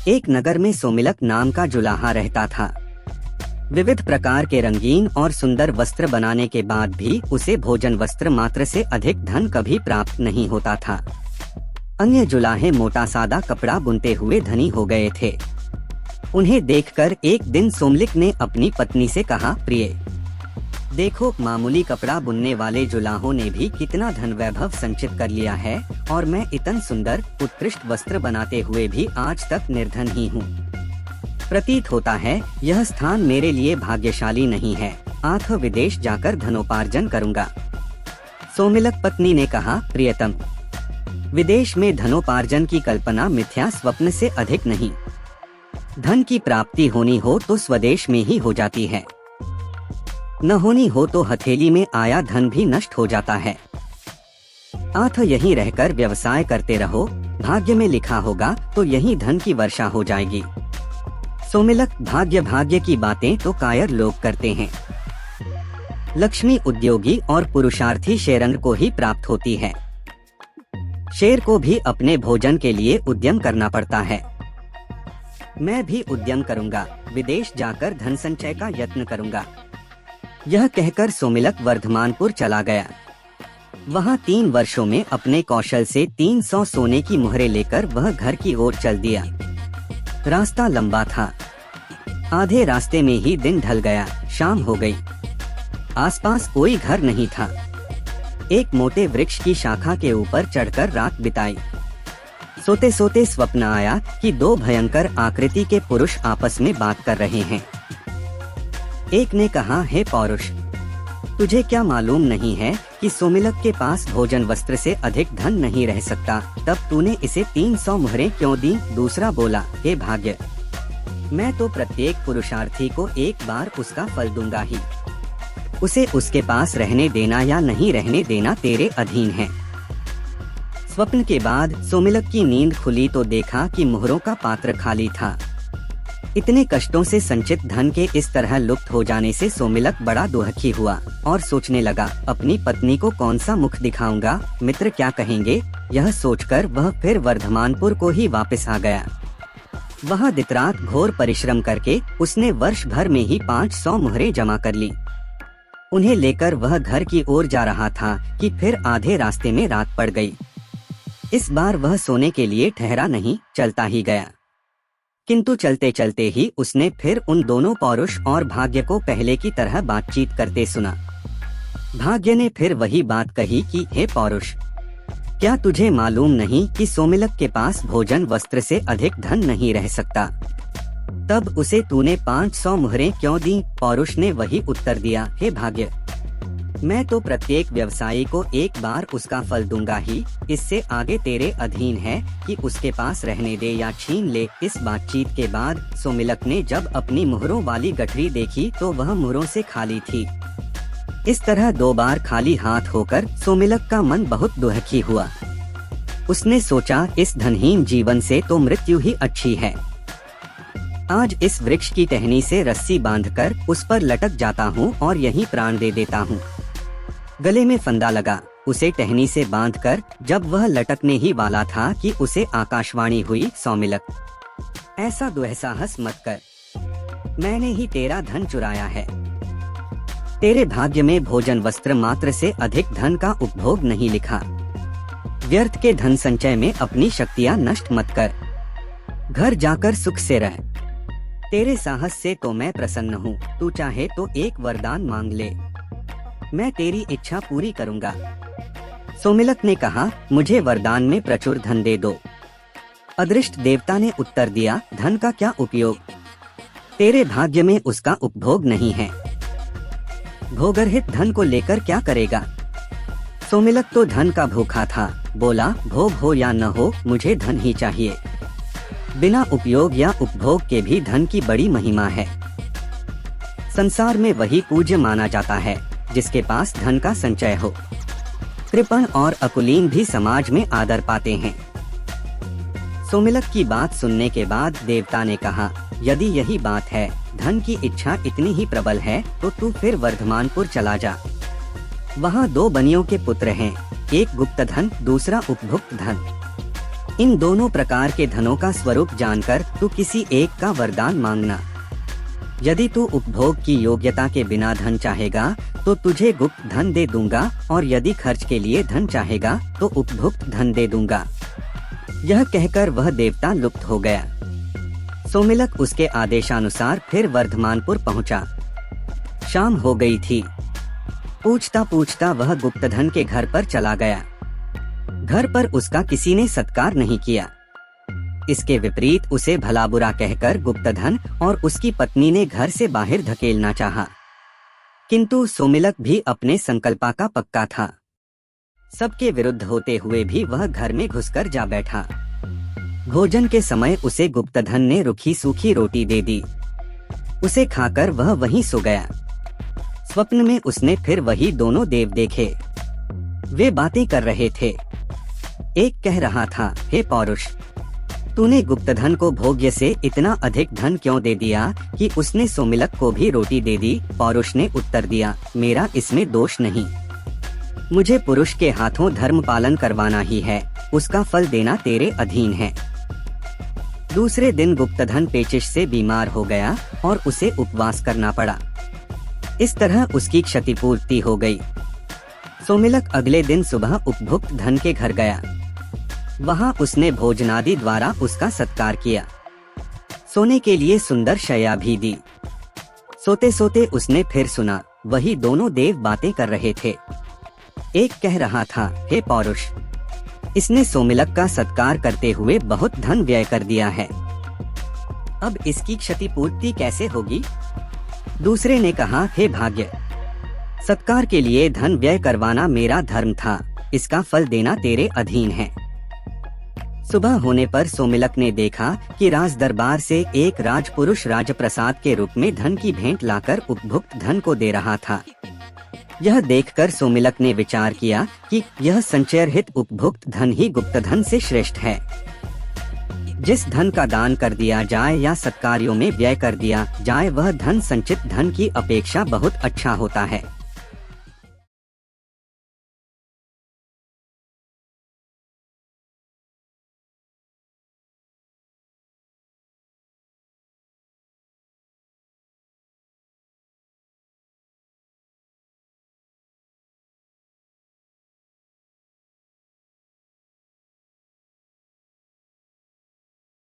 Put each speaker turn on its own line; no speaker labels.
एक नगर में सोमिलक नाम का जुलाहा रहता था। विविध प्रकार के रंगीन और सुंदर वस्त्र बनाने के बाद भी उसे भोजन वस्त्र मात्र से अधिक धन कभी प्राप्त नहीं होता था। अन्य जुलाहे मोटा सादा कपड़ा बुनते हुए धनी हो गए थे। उन्हें देखकर एक दिन सोमलिक ने अपनी पत्नी से कहा, प्रिय, देखो, मामूली कपड़ा बुनने वाले जुलाहों ने भी कितना धन वैभव संचित कर लिया है और मैं इतन सुंदर उत्कृष्ट वस्त्र बनाते हुए भी आज तक निर्धन ही हूँ। प्रतीत होता है यह स्थान मेरे लिए भाग्यशाली नहीं है, आठ विदेश जाकर धनोपार्जन करूँगा। सोमिलक पत्नी ने कहा, प्रियतम, विदेश में धनोपार्जन की कल्पना मिथ्या स्वप्न से अधिक नहीं। धन की प्राप्ति होनी हो तो स्वदेश में ही हो जाती है, न होनी हो तो हथेली में आया धन भी नष्ट हो जाता है। आठ यहीं रहकर व्यवसाय करते रहो, भाग्य में लिखा होगा तो यहीं धन की वर्षा हो जाएगी। सोमिलक, भाग्य की बातें तो कायर लोग करते हैं। लक्ष्मी उद्योगी और पुरुषार्थी शेरंग को ही प्राप्त होती है। शेर को भी अपने भोजन के लिए उद्यम करना पड़ता है। मैं भी उद्यम करूंगा, विदेश जाकर धन संचय का यत्न करूंगा। यह कहकर सोमिलक वर्धमानपुर चला गया। वहाँ 3 वर्षों में अपने कौशल से 300 सोने की मुहरें लेकर वह घर की ओर चल दिया। रास्ता लंबा था। आधे रास्ते में ही दिन ढल गया, शाम हो गई। आसपास कोई घर नहीं था। एक मोटे वृक्ष की शाखा के ऊपर चढ़कर रात बिताई। सोते सोते स्वप्न आया कि 2 भयंकर आकृति के पुरुष आपस में बात कर रहे हैं। एक ने कहा, हे पौरुष, तुझे क्या मालूम नहीं है कि सोमिलक के पास भोजन वस्त्र से अधिक धन नहीं रह सकता, तब तूने इसे 300 मुहरें क्यों दी? दूसरा बोला, हे भाग्य, मैं तो प्रत्येक पुरुषार्थी को एक बार उसका फल दूंगा ही। उसे उसके पास रहने देना या नहीं रहने देना तेरे अधीन है। स्वप्न के बाद सोमिलक की नींद खुली तो देखा कि मुहरों का पात्र खाली था। इतने कष्टों से संचित धन के इस तरह लुप्त हो जाने से सोमिलक बड़ा दुखी हुआ और सोचने लगा, अपनी पत्नी को कौन सा मुख दिखाऊंगा, मित्र क्या कहेंगे। यह सोचकर वह फिर वर्धमानपुर को ही वापस आ गया। वहाँ दिनरात घोर परिश्रम करके उसने वर्ष भर में ही 500 मुहरें जमा कर ली। उन्हें लेकर वह घर की ओर जा रहा था कि फिर आधे रास्ते में रात पड़ गई। इस बार वह सोने के लिए ठहरा नहीं, चलता ही गया। किंतु चलते चलते ही उसने फिर उन दोनों पौरुष और भाग्य को पहले की तरह बातचीत करते सुना। भाग्य ने फिर वही बात कही कि हे पौरुष, क्या तुझे मालूम नहीं कि सोमिलक के पास भोजन वस्त्र से अधिक धन नहीं रह सकता? तब उसे तूने 500 मुहरें क्यों दी? पौरुष ने वही उत्तर दिया, हे भाग्य, मैं तो प्रत्येक व्यवसायी को एक बार उसका फल दूंगा ही, इससे आगे तेरे अधीन है कि उसके पास रहने दे या छीन ले। इस बातचीत के बाद सोमिलक ने जब अपनी मुहरों वाली गठरी देखी तो वह मुहरों से खाली थी। इस तरह 2 बार खाली हाथ होकर सोमिलक का मन बहुत दुखी हुआ। उसने सोचा, इस धनहीन जीवन से तो मृत्यु ही अच्छी है। आज इस वृक्ष की टहनी से रस्सी बांधकर उस पर लटक जाता हूँ और यहीं प्राण दे देता हूँ। गले में फंदा लगा, उसे टहनी से बांधकर जब वह लटकने ही वाला था कि उसे आकाशवाणी हुई, सोमिलक, ऐसा दुस्साहस मत कर, मैंने ही तेरा धन चुराया है। तेरे भाग्य में भोजन वस्त्र मात्र से अधिक धन का उपभोग नहीं लिखा। व्यर्थ के धन संचय में अपनी शक्तियाँ नष्ट मत कर, घर जाकर सुख से रह। तेरे साहस से तो मैं प्रसन्न हूँ, तू चाहे तो एक वरदान मांग ले, मैं तेरी इच्छा पूरी करूँगा। सोमिलक ने कहा, मुझे वरदान में प्रचुर धन दे दो। अदृष्ट देवता ने उत्तर दिया, धन का क्या उपयोग, तेरे भाग्य में उसका उपभोग नहीं है। भोगरहित धन को लेकर क्या करेगा? सोमिलक तो धन का भूखा था, बोला, भोग हो या न हो, मुझे धन ही चाहिए। बिना उपयोग या उपभोग के भी धन की बड़ी महिमा है। संसार में वही पूज्य माना जाता है जिसके पास धन का संचय हो। कृपण और अकुलीन भी समाज में आदर पाते हैं। सोमिलक की बात सुनने के बाद देवता ने कहा, यदि यही बात है, धन की इच्छा इतनी ही प्रबल है, तो तू फिर वर्धमानपुर चला जा। वहाँ 2 बनियों के पुत्र हैं, एक गुप्त धन, दूसरा उपभुक्त धन। इन दोनों प्रकार के धनों का स्वरूप जानकर तू किसी एक का वरदान मांगना। यदि तू उपभोग की योग्यता के बिना धन चाहेगा तो तुझे गुप्त धन दे दूंगा, और यदि खर्च के लिए धन चाहेगा तो उपभुक्त धन दे दूंगा। यह कहकर वह देवता लुप्त हो गया। सोमिलक उसके आदेशानुसार फिर वर्धमानपुर पहुंचा। शाम हो गई थी। पूछता पूछता वह गुप्तधन के घर पर चला गया। घर पर उसका किसी ने सत्कार नहीं किया। इसके विपरीत उसे भला बुरा कहकर गुप्तधन और उसकी पत्नी ने घर से बाहर धकेलना चाहा, किंतु सोमिलक भी अपने संकल्पा का पक्का था। सबके विरुद्ध होते हुए भी वह घर में घुसकर जा बैठा। भोजन के समय उसे गुप्तधन ने रूखी सूखी रोटी दे दी। उसे खाकर वह वहीं सो गया। स्वप्न में उसने फिर वही दोनों देव देखे। वे बातें कर रहे थे। एक कह रहा था, हे पौरुष, तूने गुप्तधन को भोग्य से इतना अधिक धन क्यों दे दिया कि उसने सोमिलक को भी रोटी दे दी। पौरुष ने उत्तर दिया, मेरा इसमें दोष नहीं। मुझे पुरुष के हाथों धर्म पालन करवाना ही है, उसका फल देना तेरे अधीन है। दूसरे दिन गुप्तधन पेचिश से बीमार हो गया और उसे उपवास करना पड़ा। इस तरह उसकी क्षतिपूर्ति हो गई। सोमिलक अगले दिन सुबह उपभुक्त धन के घर गया। वहां उसने भोजनादि द्वारा उसका सत्कार किया। सोने के लिए सुंदर शैया भी दी। सोते सोते उसने फिर सुना, वही दोनों देव बातें कर रहे थे। एक कह रहा था, हे पौरुष, इसने सोमिलक का सत्कार करते हुए बहुत धन व्यय कर दिया है। अब इसकी क्षतिपूर्ति कैसे होगी? दूसरे ने कहा, हे भाग्य, सत्कार के लिए धन व्यय करवाना मेरा धर्म था, इसका फल देना तेरे अधीन है। सुबह होने पर सोमिलक ने देखा कि राज दरबार से एक राजपुरुष राजप्रसाद के रूप में धन की भेंट लाकर उपभुक्त धन को दे रहा था। यह देखकर सोमिलक ने विचार किया कि यह संचयरहित उपभुक्त धन ही गुप्तधन से श्रेष्ठ है। जिस धन का दान कर दिया जाए या सत्कार्यों में व्यय कर दिया जाए, वह धन संचित धन की अपेक्षा बहुत अच्छा होता है।